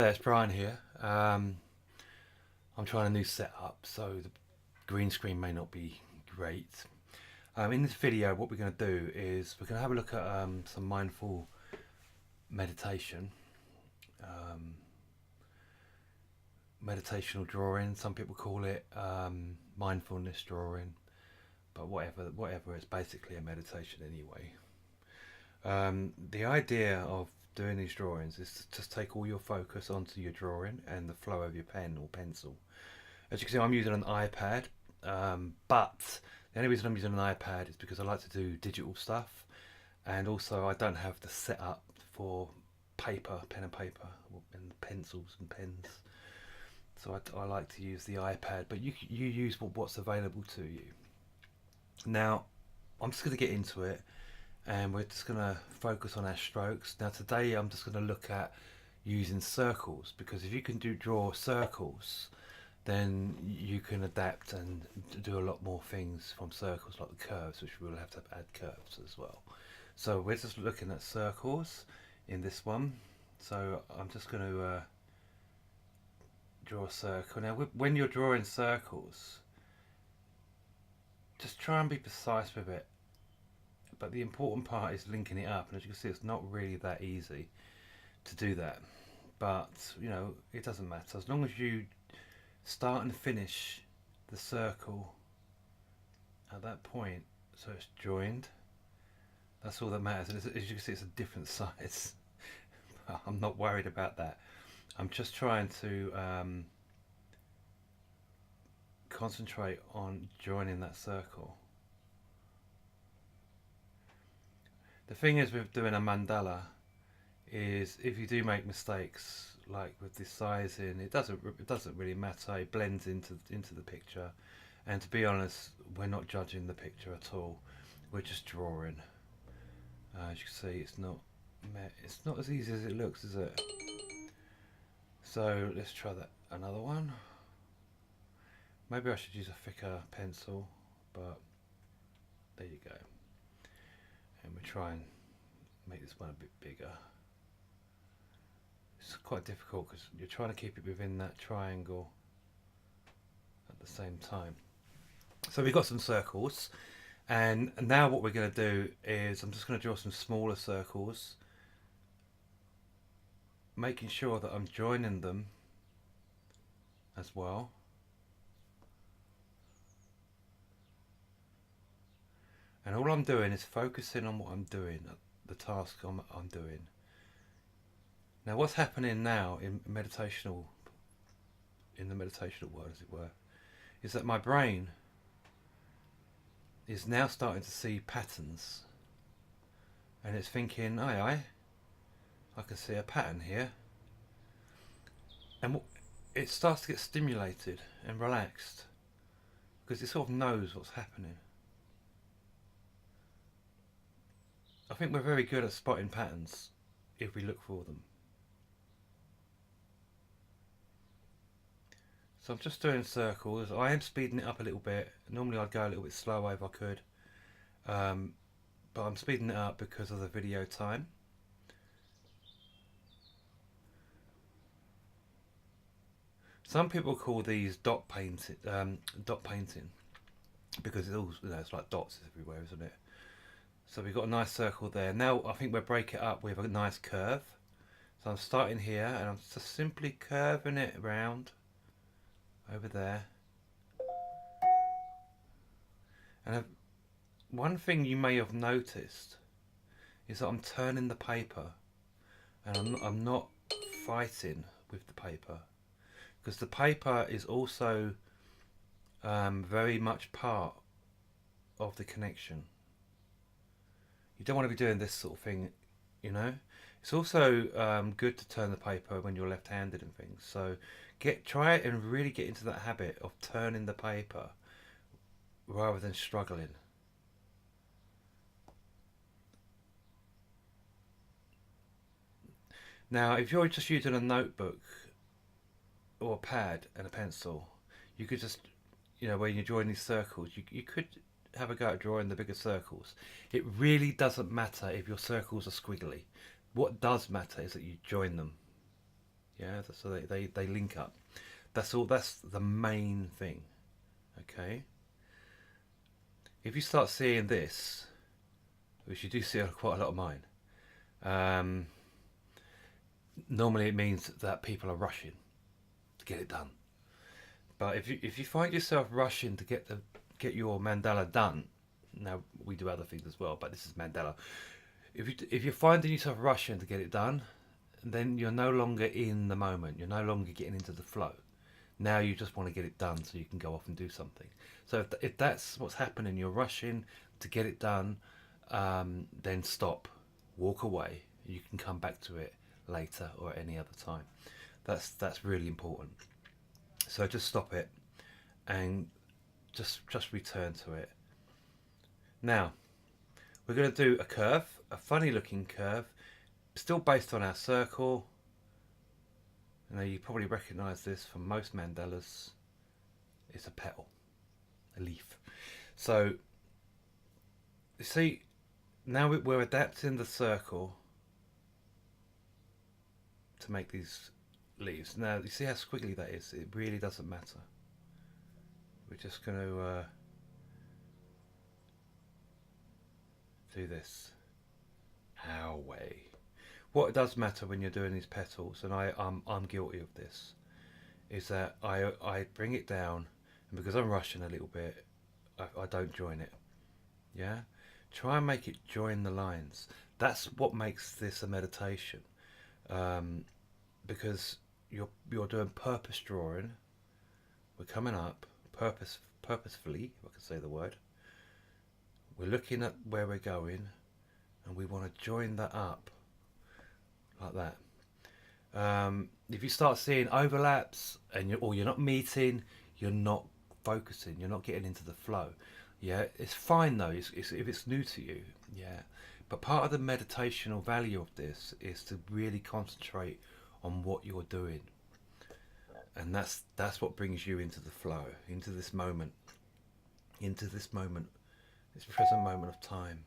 It's Brian here. I'm trying a new setup, so the green screen may not be great. In this video, what we're going to do is we're going to have a look at some mindful meditation, um, meditational drawing. Some people call it mindfulness drawing, but whatever, it's basically a meditation anyway. The idea of doing these drawings is to just take all your focus onto your drawing and the flow of your pen or pencil. As you can see, I'm using an iPad, but the only reason I'm using an iPad is because I like to do digital stuff, and also I don't have the setup for paper, pen and paper, and pencils and pens. So I like to use the iPad, but you use what's available to you. Now, I'm just going to get into it, and we're just going to focus on our strokes. Now today I'm just going to look at using circles, because if you can draw circles, then you can adapt and do a lot more things from circles, like the curves, which we'll have to add curves as well. So we're just looking at circles in this one. So I'm just going to draw a circle. Now when you're drawing circles, just try and be precise with it, but the important part is linking it up, and as you can see, it's not really that easy to do that, but you know, it doesn't matter as long as you start and finish the circle at that point, so it's joined. That's all that matters, and as you can see, it's a different size. I'm not worried about that. I'm just trying to concentrate on joining that circle. The thing is with doing a mandala is if you do make mistakes, like with the sizing, it doesn't really matter. It blends into the picture, and to be honest, we're not judging the picture at all. We're just drawing. As you can see, it's not as easy as it looks, is it? So let's try that another one. Maybe I should use a thicker pencil, but there you go. And we'll try and make this one a bit bigger. It's quite difficult because you're trying to keep it within that triangle at the same time. So we've got some circles, and now what we're going to do is I'm just going to draw some smaller circles, making sure that I'm joining them as well. And all I'm doing is focusing on what I'm doing, the task I'm doing. Now what's happening now in the meditational world, as it were, is that my brain is now starting to see patterns, and it's thinking, I can see a pattern here, and it starts to get stimulated and relaxed because it sort of knows what's happening. I think we're very good at spotting patterns if we look for them. So I'm just doing circles. I am speeding it up a little bit. Normally I'd go a little bit slower if I could, but I'm speeding it up because of the video time. Some people call these dot painting, because it's all, you know, it's like dots everywhere, isn't it? So we've got a nice circle there. Now I think we'll break it up with a nice curve. So I'm starting here and I'm just simply curving it around over there. And one thing you may have noticed is that I'm turning the paper, and I'm not fighting with the paper, because the paper is also very much part of the connection. You don't want to be doing this sort of thing, you know. It's also good to turn the paper when you're left-handed and things. So try it and really get into that habit of turning the paper rather than struggling. Now, if you're just using a notebook or a pad and a pencil, you could just, you know, when you're drawing these circles, you could have a go at drawing the bigger circles. It really doesn't matter if your circles are squiggly. What does matter is that you join them. Yeah, so they link up. That's all. That's the main thing. Okay. If you start seeing this, which you do see quite a lot of mine, um, normally it means that people are rushing to get it done. But if you find yourself rushing to get your mandala done, now we do other things as well, but this is mandala. If you're finding yourself rushing to get it done, then you're no longer in the moment. You're no longer getting into the flow. Now you just want to get it done so you can go off and do something. So if that's what's happening, you're rushing to get it done, then stop, walk away. You can come back to it later or at any other time. That's really important. So just stop it and just return to it. Now we're going to do a curve, a funny looking curve, still based on our circle. Now you probably recognise this from most mandalas. It's a petal, a leaf. So you see, now we're adapting the circle to make these leaves. Now you see how squiggly that is. It really doesn't matter. We're just going to do this our way. What does matter when you're doing these petals, and I'm guilty of this, is that I bring it down, and because I'm rushing a little bit, I don't join it. Yeah, try and make it join the lines. That's what makes this a meditation, because you're doing purpose drawing. We're coming up purposefully, if I can say the word. We're looking at where we're going, and we want to join that up like that. If you start seeing overlaps and you're not meeting, you're not focusing, you're not getting into the flow. Yeah, it's fine though. If it's new to you, yeah. But part of the meditational value of this is to really concentrate on what you're doing, and that's what brings you into the flow, into this moment, this present moment of time.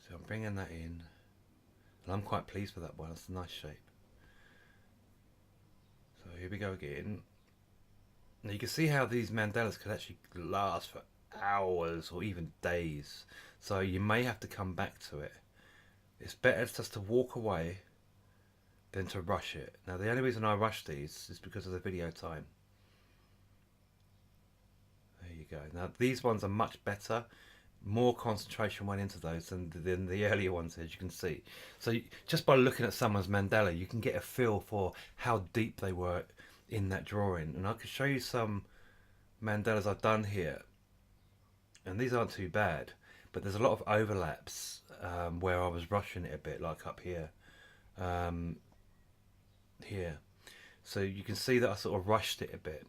So I'm bringing that in, and I'm quite pleased with that one. It's a nice shape. So here we go again. Now you can see how these mandalas could actually last for hours or even days. So you may have to come back to it. It's better just to walk away than to rush it. Now the only reason I rush these is because of the video time. There you go. Now these ones are much better. More concentration went into those than the earlier ones, as you can see. So just by looking at someone's mandala, you can get a feel for how deep they were in that drawing. And I can show you some mandalas I've done here, and these aren't too bad, but there's a lot of overlaps where I was rushing it a bit, like up here. Here. So you can see that I sort of rushed it a bit,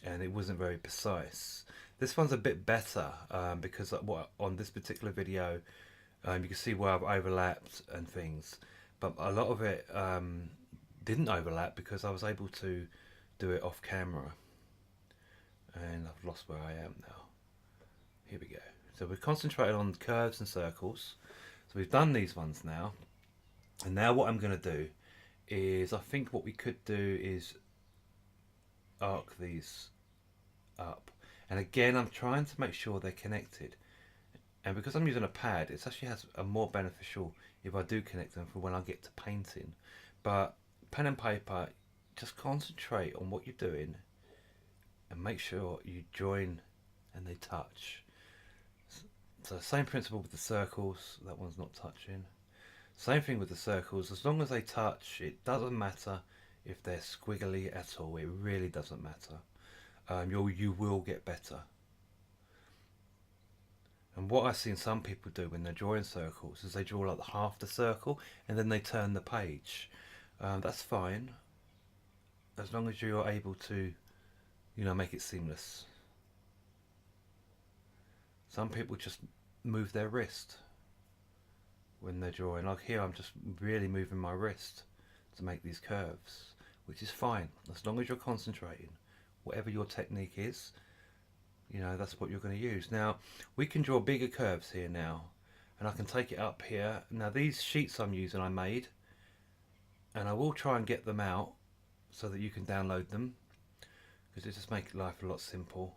and it wasn't very precise. This one's a bit better because on this particular video you can see where I've overlapped and things, but a lot of it didn't overlap because I was able to do it off camera, and I've lost where I am now. Here we go. So we're concentrating on curves and circles. So we've done these ones now, and now what I'm going to do is, I think what we could do is arc these up. And again, I'm trying to make sure they're connected. And because I'm using a pad, it actually has a more beneficial if I do connect them for when I get to painting. But pen and paper, just concentrate on what you're doing and make sure you join and they touch. So same principle with the circles. That one's not touching. Same thing with the circles. As long as they touch, it doesn't matter if they're squiggly at all. It really doesn't matter. You will get better. And what I've seen some people do when they're drawing circles is they draw like half the circle and then they turn the page. That's fine, as long as you're able to, make it seamless. Some people just move their wrist when they're drawing. Like here, I'm just really moving my wrist to make these curves, which is fine, as long as you're concentrating. Whatever your technique is, that's what you're going to use. Now, we can draw bigger curves here now, and I can take it up here. Now, these sheets I'm using, I made, and I will try and get them out so that you can download them, because it just makes life a lot simple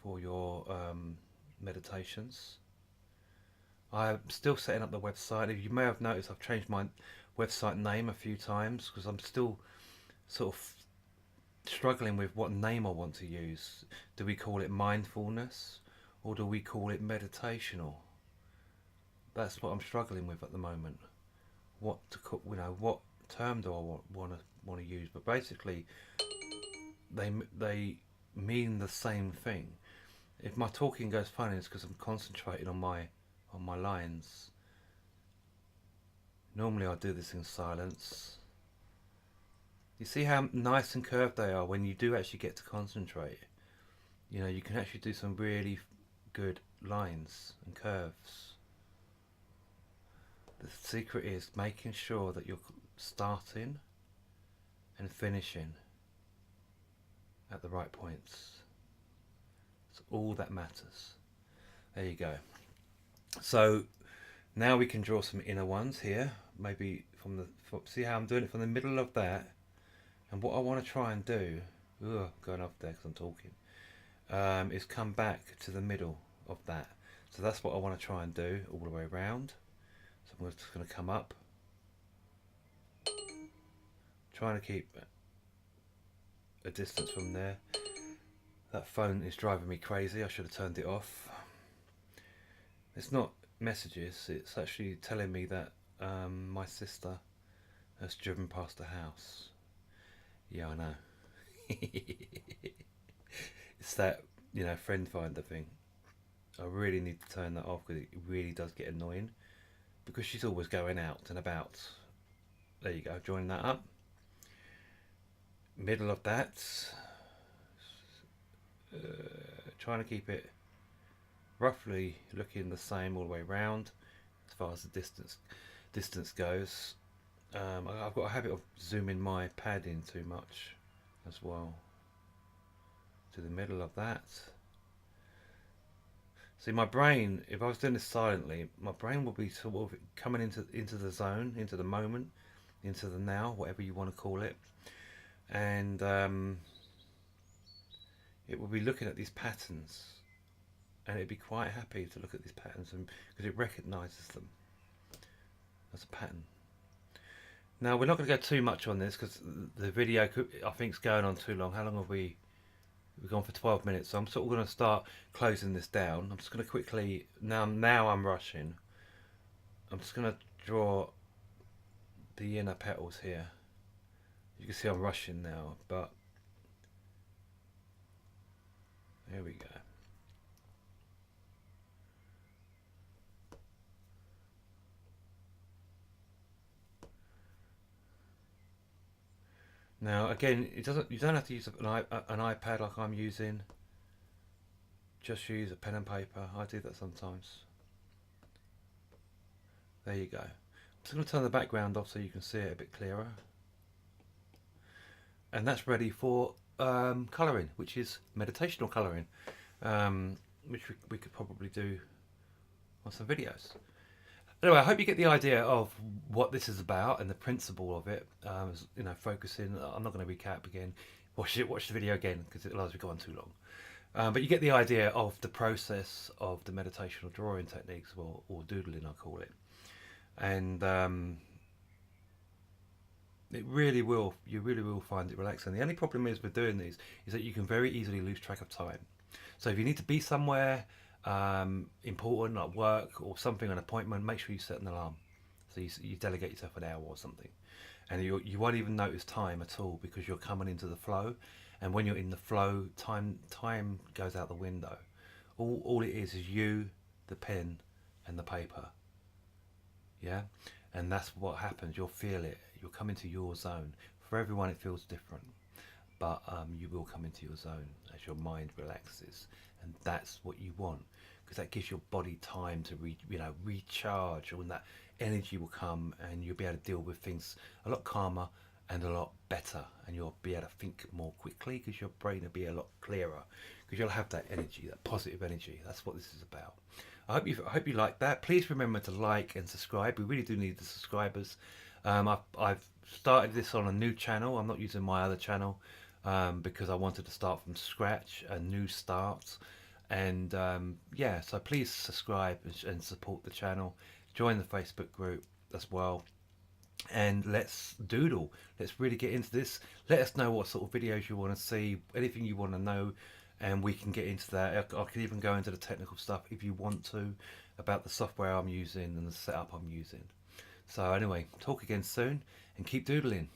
for your meditations. I'm still setting up the website. You may have noticed I've changed my website name a few times because I'm still sort of struggling with what name I want to use. Do we call it mindfulness or do we call it meditational? That's what I'm struggling with at the moment. What to call, what term do I want to use? But basically, they mean the same thing. If my talking goes funny, it's because I'm concentrating on my lines. Normally I do this in silence. You see how nice and curved they are when you do actually get to concentrate. You can actually do some really good lines and curves. The secret is making sure that you're starting and finishing at the right points. It's all that matters. There you go. So now we can draw some inner ones here. Maybe see how I'm doing it from the middle of that. And what I want to try and do, going off there because I'm talking, is come back to the middle of that. So that's what I want to try and do all the way around. So I'm just going to come up, trying to keep a distance from there. That phone is driving me crazy. I should have turned it off. It's not messages, it's actually telling me that my sister has driven past the house. Yeah, I know. It's that, friend finder thing. I really need to turn that off because it really does get annoying, because she's always going out and about. There you go, join that up. Middle of that. Trying to keep it roughly looking the same all the way around as far as the distance goes. I've got a habit of zooming my pad in too much as well. To the middle of that. See, my brain, if I was doing this silently, my brain will be sort of coming into the zone, into the moment, into the now, whatever you want to call it, and it will be looking at these patterns, and it'd be quite happy to look at these patterns, because it recognises them as a pattern. Now we're not going to go too much on this because the video I think is going on too long. How long have we've gone for 12 minutes, so I'm sort of going to start closing this down. I'm just going to quickly, now I'm rushing, I'm just going to draw the inner petals here. You can see I'm rushing now, but there we go. Now again, you don't have to use an iPad like I'm using. Just use a pen and paper. I do that sometimes. There you go. I'm just going to turn the background off so you can see it a bit clearer. And that's ready for colouring, which is meditational colouring, which we could probably do on some videos. Anyway, I hope you get the idea of what this is about and the principle of it. Focusing. I'm not going to recap again. Watch the video again because otherwise we've gone too long. But you get the idea of the process of the meditational drawing techniques, or doodling, I call it. And you really will find it relaxing. The only problem is with doing these is that you can very easily lose track of time. So if you need to be somewhere important, like work or something, an appointment, make sure you set an alarm. So you delegate yourself an hour or something, and you won't even notice time at all because you're coming into the flow. And when you're in the flow, time goes out the window. All it is you, the pen, and the paper. Yeah, and that's what happens. You'll feel it. You'll come into your zone. For everyone, it feels different, but you will come into your zone as your mind relaxes, and that's what you want, because that gives your body time to recharge, and that energy will come, and you'll be able to deal with things a lot calmer and a lot better, and you'll be able to think more quickly because your brain will be a lot clearer, because you'll have that energy, that positive energy. That's what this is about. I hope you like that. Please remember to like and subscribe. We really do need the subscribers. I've started this on a new channel. I'm not using my other channel because I wanted to start from scratch, a new start. And yeah, so please subscribe and support the channel. Join the Facebook group as well. And let's doodle. Let's really get into this. Let us know what sort of videos you want to see, anything you want to know, and we can get into that. I can even go into the technical stuff if you want to, about the software I'm using and the setup I'm using. So anyway, talk again soon and keep doodling.